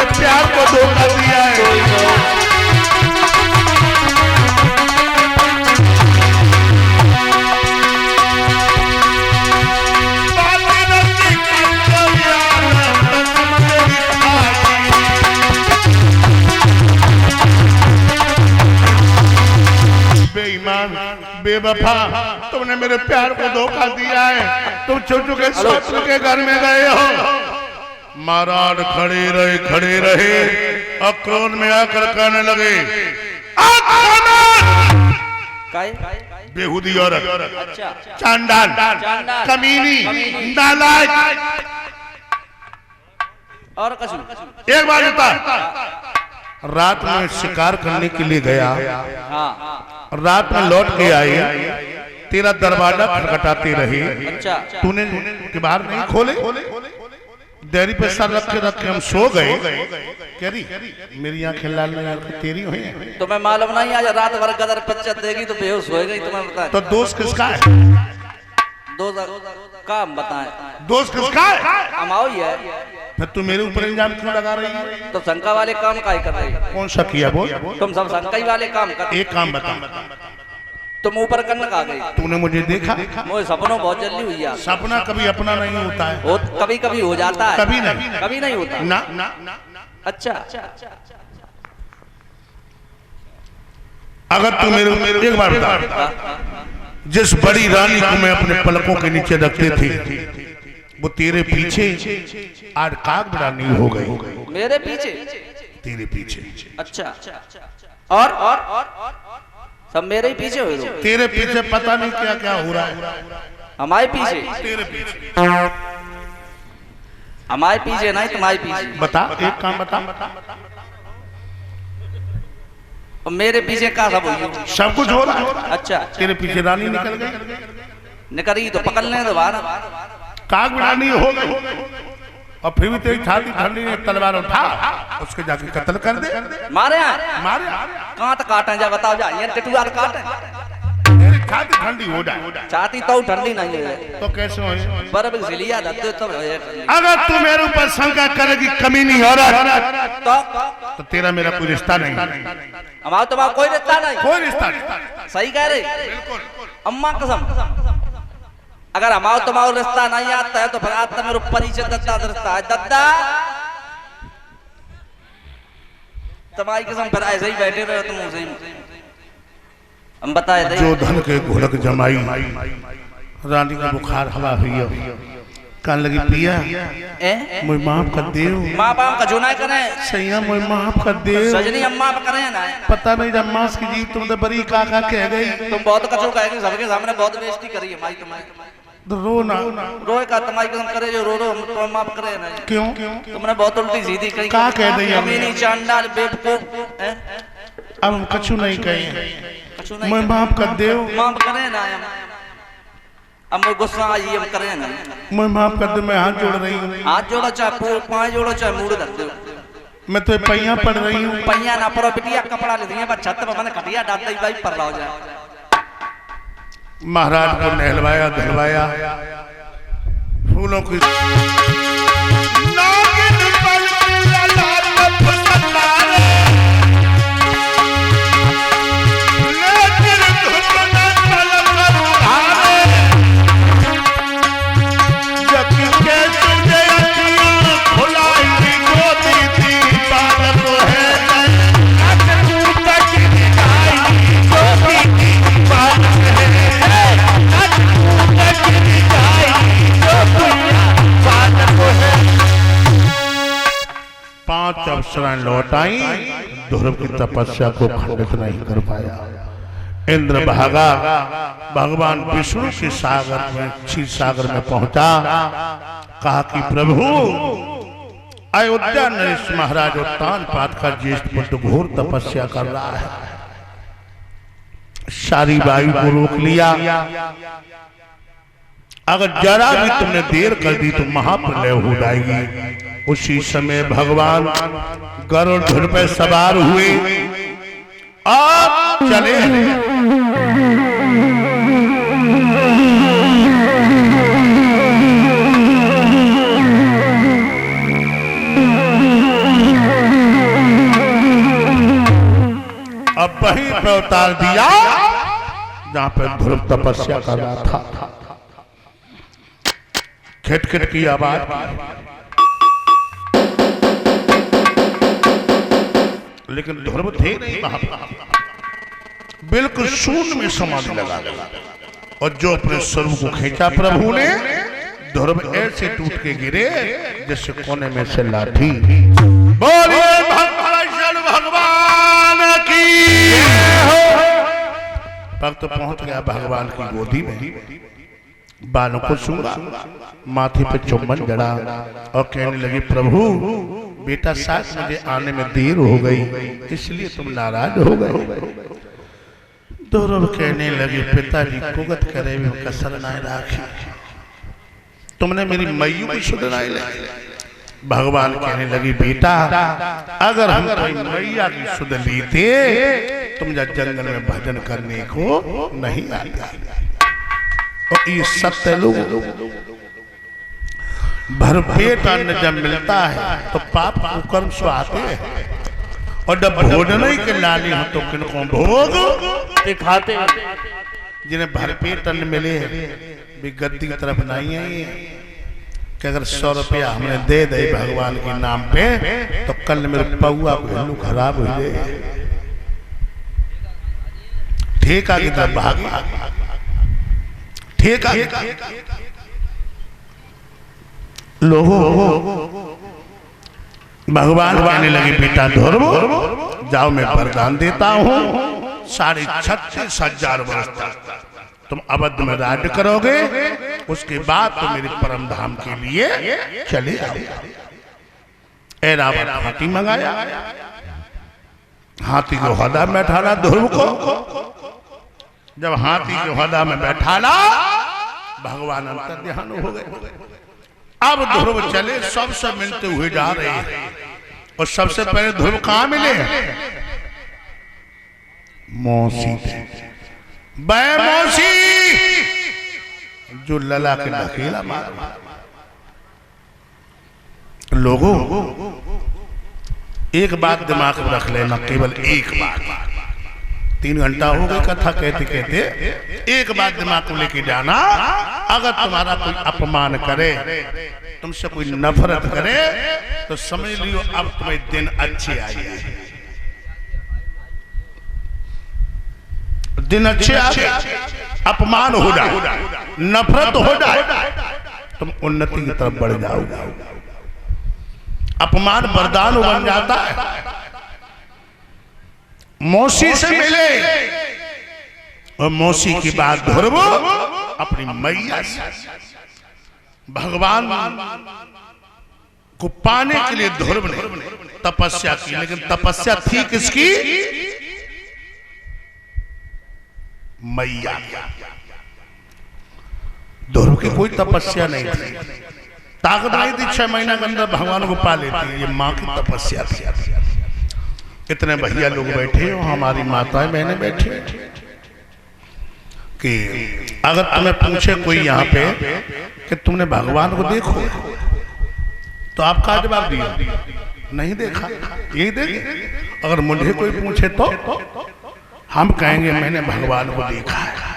मेरे प्यार को धोखा दिया है। बेईमान, बेवफा, तुमने मेरे प्यार को धोखा दिया है। तुम छोटू के शत्रु के घर में गए हो। महाराज खड़े रहे और क्रोध में आकर कहने लगे, बेहुदी औरत, चांडाल, कमीनी, नालायक। और एक बार बता, रात में शिकार करने के लिए गया, रात में लौट के आई, तेरा दरवाजा खटखटाती रही, तूने के बाहर नहीं खोले, देरी पे सर रख के हम सो गए। कह रही मेरी आंखें लाल नहीं तेरी हुई हैं। तो मैं मालूम नहीं, आज रात भर गदर पच्चत देगी तो बेहोश हो गई। तुम्हें बताए तो दोस्त किसका है? दोस्त काम बताए, दोस्त किसका है? अमाओ ही है। फिर तू मेरे ऊपर इल्जाम क्यों लगा रही है? तो शंका वाले काम का ही कर रही है। कौन सा किया बोल? तुम सब शंका ही वाले काम कर। एक काम बता, तुम ऊपर करने का गई। तूने मुझे देखा? मुझे सपनों बहुत जल्दी हुई है। सपना कभी अपना नहीं होता है। कभी कभी हो जाता है, कभी नहीं होता ना। अच्छा, अगर तू मेरे एक बार बता, जिस बड़ी रानी को मैं अपने पलकों के नीचे रखते थे, वो तेरे पीछे आज काग रानी हो गई। मेरे पीछे? तेरे पीछे। अच्छा, और सब मेरे ही पीछे हो। तेरे पीछे पता नहीं क्या क्या हो रहा है। हमारे पीछे? तेरे पीछे। हमारे पीछे नहीं, तुम्हारे पीछे। बता, एक काम बता। और मेरे पीछे का सब कुछ हो रहा है। अच्छा, तेरे पीछे रानी निकल गई। निकली तो पकड़ने दो बाहर। काग रानी हो गई और फिर भी तेरी छाती ठंडी ने तलवार उठा, उसके जाके कत्ल कर दे। मारे मारे कहाँ तक काटे जा, बताओ जा। ये टिटुआ काटे, तेरी छाती ठंडी हो जाए। छाती तो ठंडी नहीं है तो कैसे हो? बर्फ इसलिए दे तो। अगर तू मेरे ऊपर शंका करेगी कमीनी औरत, तो तेरा मेरा कोई रिश्ता नहीं। हमारा तुम्हारा कोई रिश्ता नहीं। कोई रिश्ता नहीं। सही कह रही अम्मा कसम। अगर हमारा तुम्हारा रिश्ता नहीं आता है तो फिर आता मेरे ऊपर नीचे दद्दा रिश्ता है। दद्दा तुम्हारी कसम, फिर ऐसे ही बैठे रहे तुम उसे हम बताए थे। जो धन के घोलक जमाई, रानी का बुखार हवा हुई, कान लगी पिया मुझे माफ कर दे। माँ बाप का जुना करे सैया मुझे माफ कर दे। सजनी अम्मा करे ना, पता नहीं जब मास की जीव तुम तो बड़ी काका कह गई। तुम बहुत कचो कहेगी, सबके सामने बहुत बेइज्जती करी है माई तुम्हारी। रो ना, रोए का तुम्हारी कसम करे जो रो तो माफ करे ना। क्यों? तुमने बहुत उल्टी सीधी कही। का कह दी? कमीनी, चांडाल, बेवकूफ। अब हम कछु नहीं कहे, मैं माफ कर दे। माफ करे ना, अब मुझे गुस्सा आई, हम करे ना। मैं माफ कर दे, मैं हाथ जोड़ रही हूँ। हाथ जोड़ो चाहे पाँव जोड़ो चाहे मुड़ धर दो। मैं तो पैया पड़ रही हूँ। पैया ना पड़ो बिटिया, कपड़ा ले दिए बस छत पर मैंने खटिया डालता ही भाई पर रहो जाए। महाराज को नहलवाया धलवाया, फूलों की अप्सराएं लौट आई, ध्रुव की तपस्या को खंडित नहीं कर पाया। इंद्र भागा, भगवान विष्णु के सागर में, क्षीर सागर में पहुंचा। कहा कि प्रभु, अयोध्या नरेश महाराज उत्तान पाद का ज्येष्ठ पुत्र घोर तपस्या कर रहा है। सारी वायु को रोक लिया। अगर जरा भी तुमने देर कर दी तो महाप्रलय हो जाएगी। उसी समय भगवान गरुड़ ध्वज पर सवार हुए और चले। वहीं पर उतार दिया जहां पर ध्रुव तपस्या कर रहा था। खिटखिट की आवाज, लेकिन ध्रुव थे नहीं वहां पर, बिल्कुल शून्य में समाधि लगा गया। और जो अपने स्वरूप को खींचा प्रभु ने, ध्रुव ऐसे टूट के गिरे जैसे कोने में से लाठी। बोलिए भगवान की। भक्त पहुंच गया भगवान की गोदी में, बालों को सूंघा, माथे पे चुम्बन जड़ा और कहने लगी, प्रभु बेटा साथ मुझे आने में देर हो गई, इसलिए तुम नाराज हो गए। ध्रुव कहने लगे, पिताजी कुगत करे कसर ना राखी, तुमने मेरी मैयू की सुध नहीं ली। भगवान कहने लगी, बेटा अगर हम कोई मैया की सुध लेते तुम जंगल में भजन करने को नहीं आता। और ये सत्य लोग, भरपेट अन्न जब मिलता है तो पाप कुकर्म से आते हैं, और जब भोजन ही के लाली हो तो किनको भोग दिखाते। जिन्हें भरपेट अन्न मिले भी गद्दी की तरफ नहीं आई कि अगर 100 रुपया हमने दे दे भगवान के नाम पे तो कल मेरे पौआ को खराब हो जाए, ठेका की तरफ भाग, ठेका। लोगों भगवान कहने लगे, बेटा ध्रुव जाओ, मैं वरदान देता हूँ, 36,500 वर्ष तक तुम अवध में राज्य करोगे, उसके बाद तो मेरे परम धाम के लिए चले जाओ। ऐरावत हाथी मंगाया, हाथी को हौदा में बैठाला ध्रुव को। जब हाथी के हौदा में बैठाला, भगवान अंतर्ध्यान हो गए। अब ध्रुव चले, सबसे मिलते हुए जा रहे हैं, और सबसे पहले ध्रुव कहां मिले? मौसी, मौसी जो लला के ढकेला मार। लोगों एक बात दिमाग में रख लेना, केवल एक बात। 3 घंटा हो गए कथा कहते कहते, एक बात दिमाग को लेके जाना, अगर तुम्हारा कोई अपमान करे, तुमसे कोई नफरत करे, तो समझ लियो अब तुम्हें दिन अच्छे आए, दिन अच्छे आ गए। अपमान हो जाए, नफरत हो जाए, तुम उन्नति की तरफ बढ़ जाओगे। अपमान वरदान बन जाता है। मौसी से मिले, और मौसी की बात ध्रुव अपनी मैया से, भगवान को पाने के लिए ध्रुव ने तपस्या की, लेकिन तपस्या थी किसकी? मैया। ध्रुव की कोई तपस्या नहीं थी, ताकत नहीं थी 6 महीना के अंदर भगवान को पा लेती। ये माँ की तपस्या थी। इतने भैया लोग बैठे हो, हमारी माताएं बहनें बैठी कि अगर तुम्हें पूछे कोई यहाँ पे कि तुमने भगवान को देखो, तो आप क्या जवाब दिया? नहीं देखा, यही देखे। अगर मुझे कोई पूछे तो हम कहेंगे मैंने भगवान को देखा है।